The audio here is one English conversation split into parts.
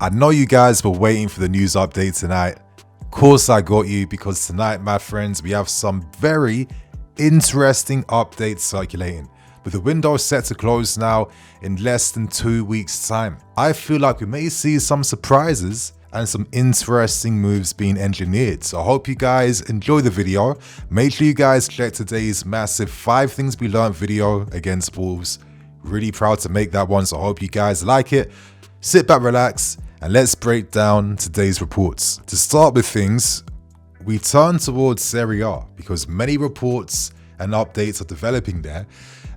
I know you guys were waiting for the news update tonight. Of course I got you, because tonight, my friends, we have some very interesting updates circulating. With the window set to close now in less than 2 weeks' time, I feel like we may see some surprises and some interesting moves being engineered. So I hope you guys enjoy the video. Make sure you guys check today's massive 5 things we learned video against Wolves. Really proud to make that one, so I hope you guys like it. Sit back, relax, and let's break down today's reports. To start with things, we turn towards Serie A because many reports and updates are developing there.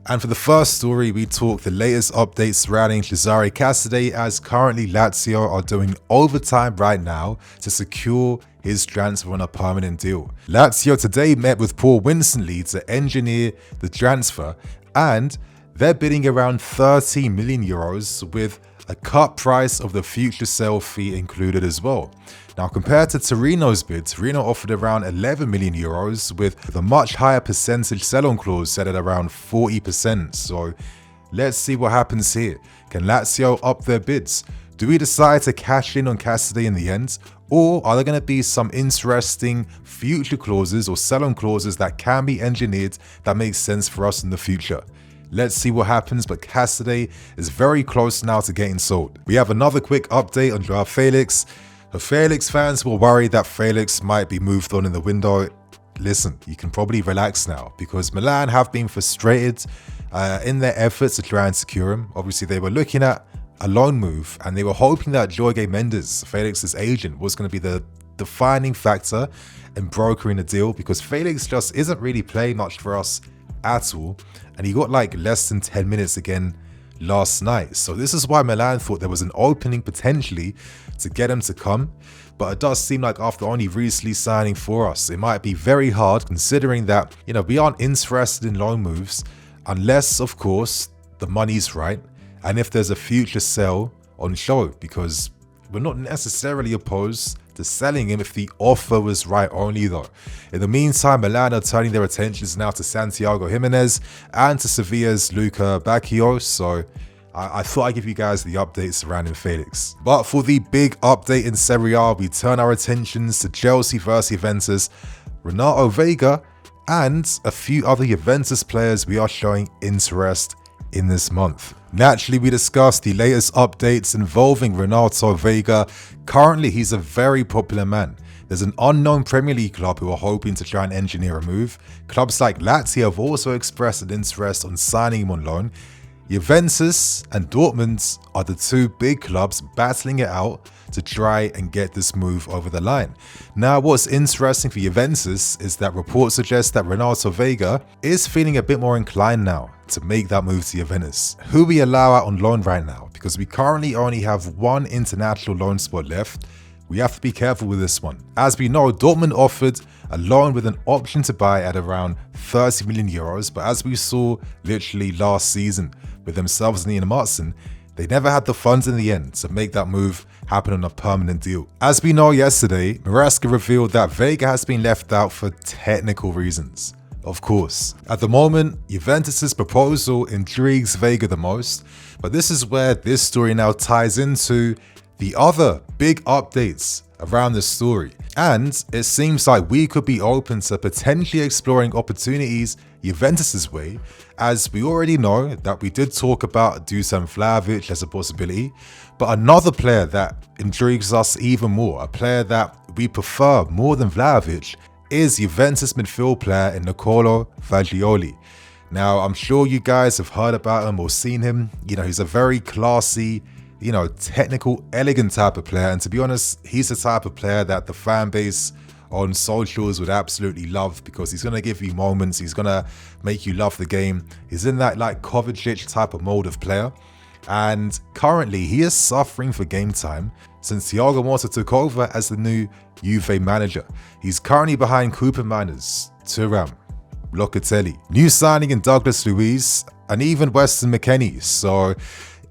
And for the first story, we talk the latest updates surrounding Cesare Casadei, as currently Lazio are doing overtime right now to secure his transfer on a permanent deal. Lazio today met with Paul Winstonley to engineer the transfer, and they're bidding around 30 million euros with a cut price of the future sale fee included as well. Now, compared to Torino's bid, Torino offered around 11 million euros with a much higher percentage sell-on clause set at around 40%. So let's see what happens here. Can Lazio up their bids? Do we decide to cash in on Casadei in the end? Or are there going to be some interesting future clauses or sell-on clauses that can be engineered that make sense for us in the future? Let's see what happens, but Casadei is very close now to getting sold. We have another quick update on Joao Felix. The Felix fans were worried that Felix might be moved on in the window. Listen, you can probably relax now, because Milan have been frustrated in their efforts to try and secure him. Obviously, they were looking at a loan move, and they were hoping that Jorge Mendes, Felix's agent, was going to be the defining factor in brokering the deal, because Felix just isn't really playing much for us at all, and he got like less than 10 minutes again last night. So this is why Milan thought there was an opening potentially to get him to come, but it does seem like after only recently signing for us, it might be very hard, considering that, you know, we aren't interested in loan moves unless, of course, the money's right and if there's a future sale on show, because we're not necessarily opposed to selling him if the offer was right only though. In the meantime, Milan are turning their attentions now to Santiago Jimenez and to Sevilla's Luca Bacchio, so I thought I'd give you guys the updates surrounding Felix. But for the big update in Serie A, we turn our attentions to Chelsea versus Juventus, Renato Veiga, and a few other Juventus players we are showing interest in this month. Naturally, we discussed the latest updates involving Renato Veiga. Currently, he's a very popular man. There's an unknown Premier League club who are hoping to try and engineer a move. Clubs like Lazio have also expressed an interest on signing him on loan. Juventus and Dortmund are the two big clubs battling it out to try and get this move over the line. Now, what's interesting for Juventus is that reports suggest that Renato Veiga is feeling a bit more inclined now to make that move to Juventus, who we allow out on loan right now, because we currently only have one international loan spot left. We have to be careful with this one. As we know, Dortmund offered a loan with an option to buy at around 30 million euros, but as we saw literally last season with themselves and Ian Martin, they never had the funds in the end to make that move happen on a permanent deal. As we know, yesterday, Maresca revealed that Veiga has been left out for technical reasons. Of course, at the moment, Juventus's proposal intrigues Veiga the most, but this is where this story now ties into the other big updates around the story. And it seems like we could be open to potentially exploring opportunities Juventus's way, as we already know that we did talk about Dusan Vlahovic as a possibility, but another player that intrigues us even more, a player that we prefer more than Vlahovic, is Juventus midfield player in Nicolo Fagioli. Now, I'm sure you guys have heard about him or seen him. You know, he's a very classy, you know, technical, elegant type of player. And to be honest, he's the type of player that the fan base on socials would absolutely love, because he's going to give you moments. He's going to make you love the game. He's in that like Kovacic type of mold of player. And currently, he is suffering for game time since Thiago Motta took over as the new JUVE manager. He's currently behind Cooper Miners, Thuram, Locatelli, new signing in Douglas Luiz, and even Weston McKennie. So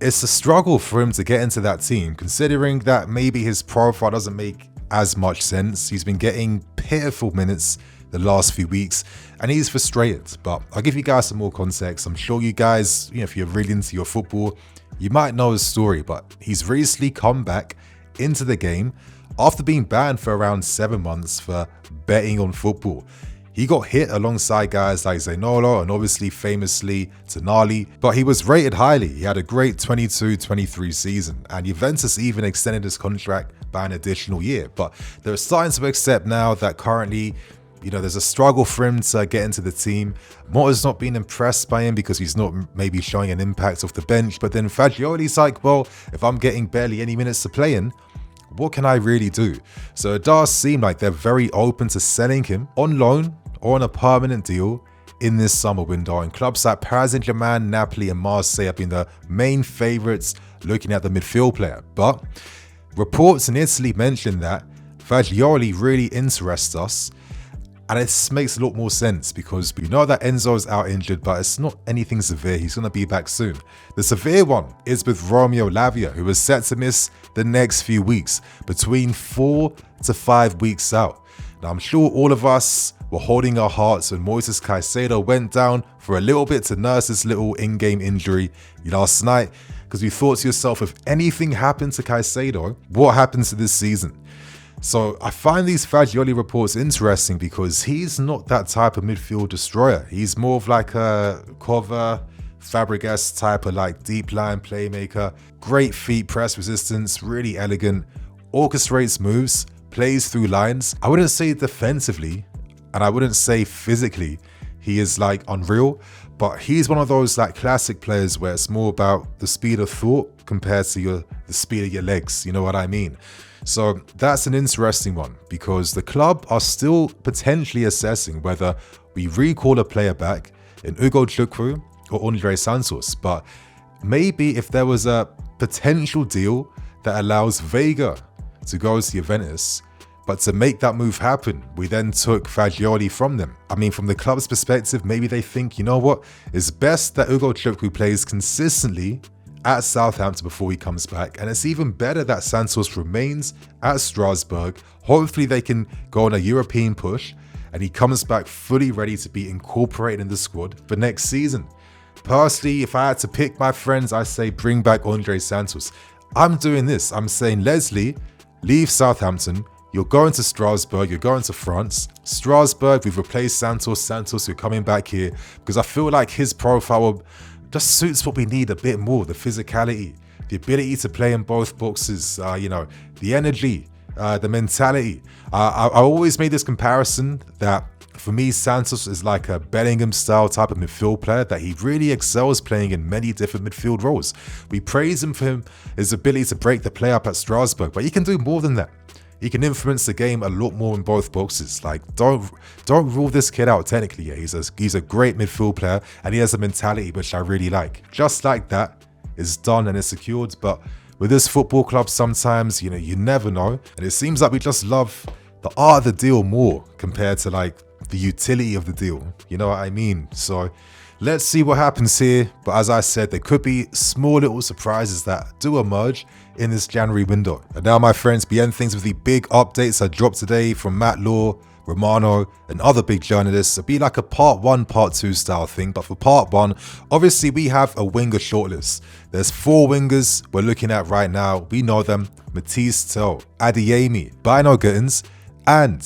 it's a struggle for him to get into that team, considering that maybe his profile doesn't make as much sense. He's been getting pitiful minutes the last few weeks, and he's frustrated. But I'll give you guys some more context. I'm sure you guys, if you're really into your football, you might know his story, but he's recently come back into the game after being banned for around 7 months for betting on football. He got hit alongside guys like Zainolo and obviously famously Tonali, but he was rated highly. He had a great 22-23 season, and Juventus even extended his contract by an additional year. But they're starting to accept now that currently, there's a struggle for him to get into the team. Motta's not been impressed by him because he's not maybe showing an impact off the bench. But then Fagioli's like, well, if I'm getting barely any minutes to play in, what can I really do? So it does seem like they're very open to selling him on loan or on a permanent deal in this summer window. And clubs like Paris Saint-Germain, Napoli and Marseille have been the main favourites looking at the midfield player. But reports in Italy mention that Fagioli really interests us. And it makes a lot more sense because we know that Enzo's out injured, but it's not anything severe. He's going to be back soon. The severe one is with Romeo Lavia, who is set to miss the next few weeks, between 4 to 5 weeks out. Now, I'm sure all of us were holding our hearts when Moises Caicedo went down for a little bit to nurse this little in-game injury last night, because you thought to yourself, if anything happened to Caicedo, what happens to this season? So I find these Fagioli reports interesting because he's not that type of midfield destroyer. He's more of like a cover, Fabregas type of like deep line playmaker, great feet press resistance, really elegant, orchestrates moves, plays through lines. I wouldn't say defensively and I wouldn't say physically he is like unreal, but he's one of those like classic players where it's more about the speed of thought compared to the speed of your legs. You know what I mean? So that's an interesting one because the club are still potentially assessing whether we recall a player back in Ugo Chukwu or Andre Santos. But maybe if there was a potential deal that allows Veiga to go to Juventus, but to make that move happen, we then took Fagioli from them. I mean, from the club's perspective, maybe they think, you know what, it's best that Ugo Chukwu plays consistently at Southampton before he comes back, and it's even better that Santos remains at Strasbourg. Hopefully they can go on a European push and he comes back fully ready to be incorporated in the squad for next season. Personally, if I had to pick my friends, I say bring back Andre Santos. I'm doing this. I'm saying, Leslie, leave Southampton. You're going to Strasbourg, you're going to France. Strasbourg, we've replaced Santos. Santos, you're coming back here because I feel like his profile just suits what we need a bit more. The physicality, the ability to play in both boxes, the energy, the mentality. I always made this comparison that for me, Santos is like a Bellingham style type of midfield player that he really excels playing in many different midfield roles. We praise him for his ability to break the play up at Strasbourg, but he can do more than that. He can influence the game a lot more in both boxes. Like, don't rule this kid out technically. Yeah, he's a great midfield player and he has a mentality which I really like. Just like that, it's done and it's secured. But with this football club, sometimes, you never know. And it seems like we just love the art of the deal more compared to like the utility of the deal. You know what I mean? So let's see what happens here. But as I said, there could be small little surprises that do emerge in this January window. And now, my friends, we end things with the big updates that dropped today from Matt Law, Romano, and other big journalists. It'll be like a part 1, part 2 style thing. But for part 1, obviously we have a winger shortlist. There's 4 wingers we're looking at right now. We know them: Matisse Tell, Adeyemi, Bino Gittins, and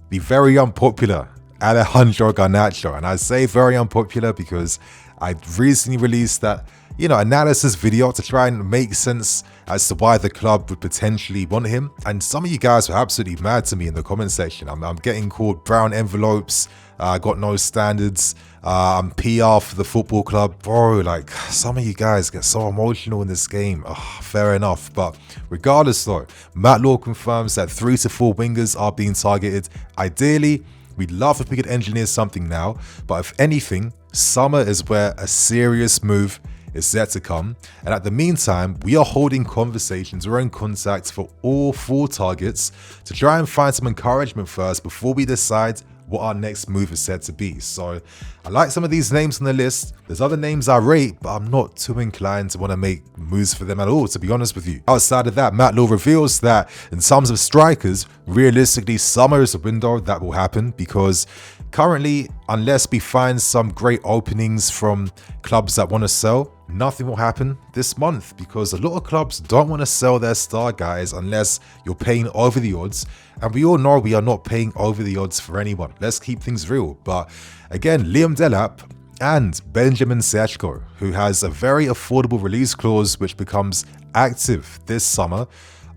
the very unpopular Alejandro Garnacho. And I say very unpopular because I recently released that analysis video to try and make sense as to why the club would potentially want him. And some of you guys were absolutely mad to me in the comment section. I'm getting called brown envelopes. I got no standards. I'm PR for the football club. Bro, like, some of you guys get so emotional in this game. Fair enough. But regardless though, Matt Law confirms that 3 to 4 wingers are being targeted. Ideally, we'd love if we could engineer something now. But if anything, summer is where a serious move is set to come, and at the meantime, we are holding conversations. We're in contact for all 4 targets to try and find some encouragement first before we decide what our next move is set to be. So I like some of these names on the list. There's other names I rate, but I'm not too inclined to want to make moves for them at all, to be honest with you. Outside of that, Matt Law reveals that in terms of strikers, realistically, summer is a window that will happen because currently, unless we find some great openings from clubs that want to sell, nothing will happen this month because a lot of clubs don't want to sell their star guys unless you're paying over the odds. And we all know we are not paying over the odds for anyone. Let's keep things real. But again, Liam Delap and Benjamin Sesko, who has a very affordable release clause which becomes active this summer,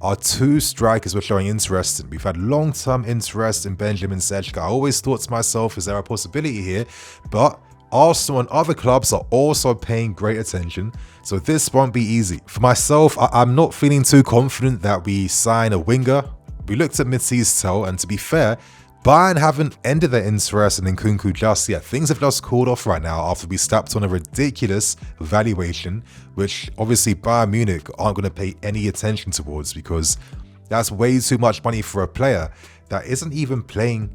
are two strikers we're showing interest in. We've had long-term interest in Benjamin Sesko. I always thought to myself, is there a possibility here? But Arsenal and other clubs are also paying great attention, so this won't be easy. For myself, I'm not feeling too confident that we sign a winger. We looked at Mitsie's tell, and to be fair, Bayern haven't ended their interest in Nkunku just yet. Things have just cooled off right now after we slapped on a ridiculous valuation, which obviously Bayern Munich aren't going to pay any attention towards because that's way too much money for a player that isn't even playing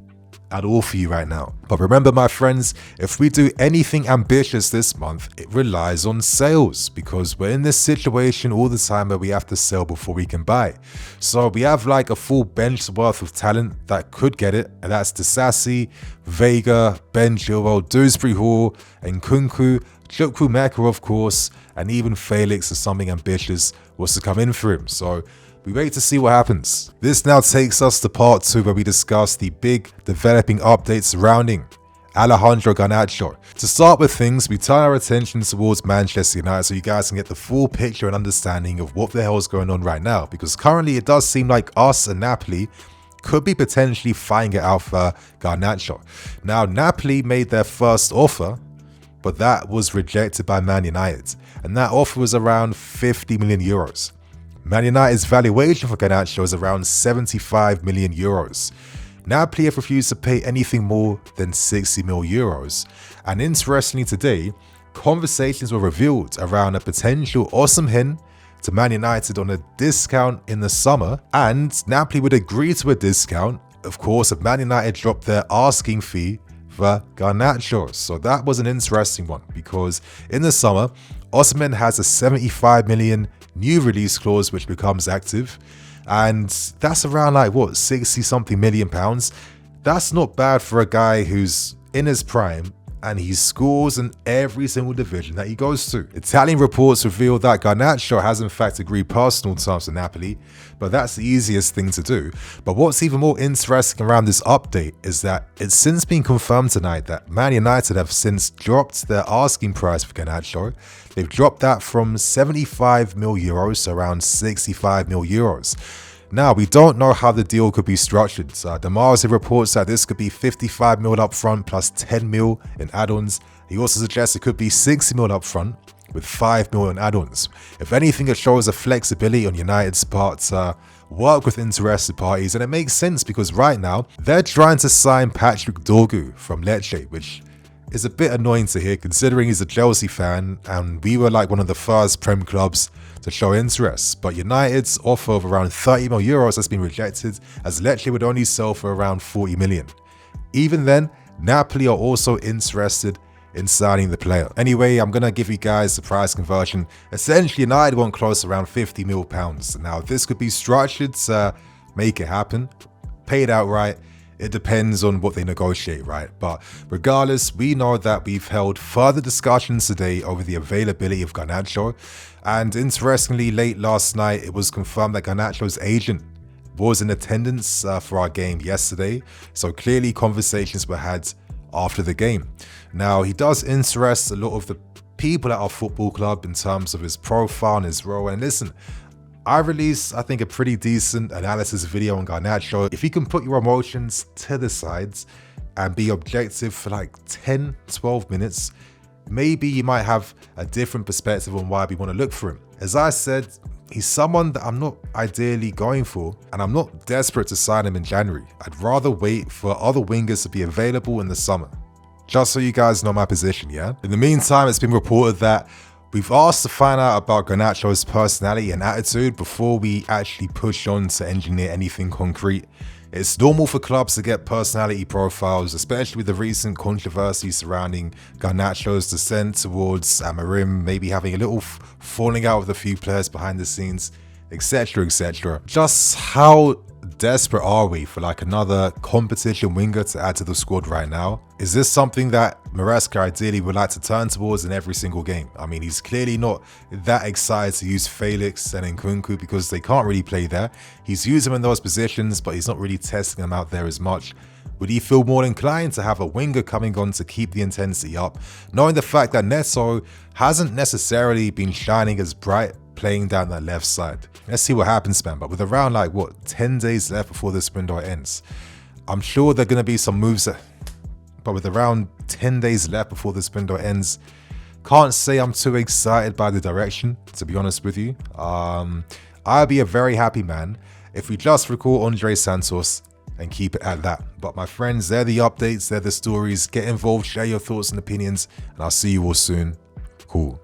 at all for you right now. But remember, my friends, if we do anything ambitious this month, it relies on sales because we're in this situation all the time where we have to sell before we can buy. So we have like a full bench worth of talent that could get it, and that's Disasi, Veiga, Ben Chilwell, Dewsbury Hall, Nkunku, Chukwuemeka, of course, and even Felix if something ambitious was to come in for him. So we wait to see what happens. This now takes us to part 2 where we discuss the big developing updates surrounding Alejandro Garnacho. To start with things, we turn our attention towards Manchester United so you guys can get the full picture and understanding of what the hell is going on right now, because currently it does seem like us and Napoli could be potentially fighting it out for Garnacho. Now, Napoli made their first offer, but that was rejected by Man United, and that offer was around 50 million euros. Man United's valuation for Garnacho is around 75 million euros. Napoli have refused to pay anything more than 60 million euros. And interestingly today, conversations were revealed around a potential Osimhen to Man United on a discount in the summer, and Napoli would agree to a discount, of course, if Man United dropped their asking fee for Garnacho. So that was an interesting one because in the summer, Osimhen has a 75 million new release clause which becomes active, and that's around like what, 60 something million pounds. That's not bad for a guy who's in his prime and he scores in every single division that he goes to. Italian reports reveal that Garnacho has in fact agreed personal terms with Napoli, but that's the easiest thing to do. But what's even more interesting around this update is that it's since been confirmed tonight that Man United have since dropped their asking price for Garnacho. They've dropped that from 75 million euros to around 65 million euros. Now, we don't know how the deal could be structured. Damazi reports that this could be 55 mil up front plus 10 mil in add-ons. He also suggests it could be 60 mil up front with 5 mil in add-ons. If anything, it shows a flexibility on United's part to work with interested parties, and it makes sense because right now they're trying to sign Patrick Dorgu from Lecce, which is a bit annoying to hear considering he's a Chelsea fan and we were like one of the first Prem clubs to show interest. But United's offer of around 30 million euros has been rejected, as Lecce would only sell for around 40 million. Even then, Napoli are also interested in signing the player. Anyway, I'm gonna give you guys the price conversion. Essentially, United want close around 50 million pounds. Now, this could be structured to make it happen, paid outright. It depends on what they negotiate, right? But regardless, we know that we've held further discussions today over the availability of Garnacho. And interestingly, late last night, it was confirmed that Garnacho's agent was in attendance for our game yesterday. So clearly conversations were had after the game. Now, he does interest a lot of the people at our football club in terms of his profile and his role. And listen, I released, I think, a pretty decent analysis video on Garnacho. If you can put your emotions to the sides and be objective for like 10, 12 minutes, maybe you might have a different perspective on why we want to look for him. As I said, he's someone that I'm not ideally going for, and I'm not desperate to sign him in January. I'd rather wait for other wingers to be available in the summer. Just so you guys know my position, yeah? In the meantime, it's been reported that we've asked to find out about Garnacho's personality and attitude before we actually push on to engineer anything concrete. It's normal for clubs to get personality profiles, especially with the recent controversy surrounding Garnacho's descent towards Amorim, maybe having a little falling out with a few players behind the scenes, etc, etc. Just how desperate are we for like another competition winger to add to the squad right now? Is this something that Maresca ideally would like to turn towards in every single game? I mean, he's clearly not that excited to use Felix and Nkunku because they can't really play there. He's used them in those positions, but he's not really testing them out there as much. Would he feel more inclined to have a winger coming on to keep the intensity up, knowing the fact that Neto hasn't necessarily been shining as bright playing down that left side? Let's see what happens, man. But with around like, what, 10 days left before this window ends, I'm sure there are going to be some moves. But with around 10 days left before this window ends, can't say I'm too excited by the direction, to be honest with you. I'd be a very happy man if we just recall Andre Santos and keep it at that. But my friends, they're the updates, they're the stories. Get involved, share your thoughts and opinions, and I'll see you all soon. Cool.